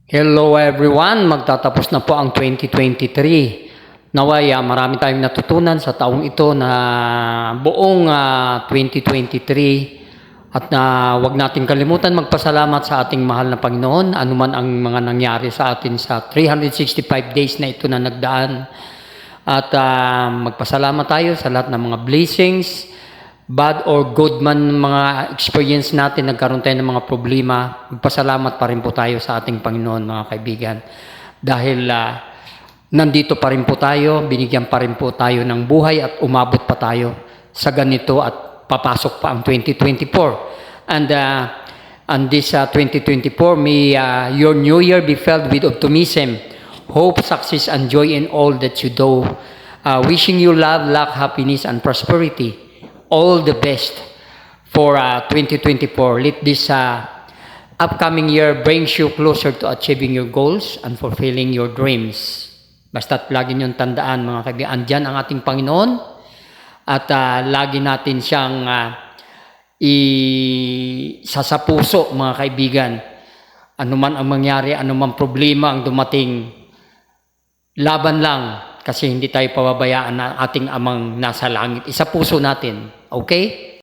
Hello everyone, magtatapos na po ang 2023. Naway, marami tayong natutunan sa taong ito na buong 2023 at wag natin kalimutan magpasalamat sa ating mahal na Panginoon anuman ang mga nangyari sa atin sa 365 days na ito na nagdaan. At magpasalamat tayo sa lahat ng mga blessings, bad or good man mga experience natin, nagkaroon tayo ng mga problema, magpasalamat pa rin po tayo sa ating Panginoon mga kaibigan. Dahil nandito pa rin po tayo, binigyan pa rin po tayo ng buhay at umabot pa tayo sa ganito at papasok pa ang 2024. And this 2024, may your new year be filled with optimism, hope, success, and joy in all that you do. Wishing you love, luck, happiness, and prosperity. All the best for 2024. Let this upcoming year brings you closer to achieving your goals and fulfilling your dreams. Basta't lagi niyong tandaan mga kaibigan, andyan ang ating Panginoon at lagi natin siyang sa puso mga kaibigan. Anuman ang mangyari, anuman problema ang dumating, laban lang. Kasi hindi tayo pababayaan ng ating amang nasa langit. Isa puso natin. Okay?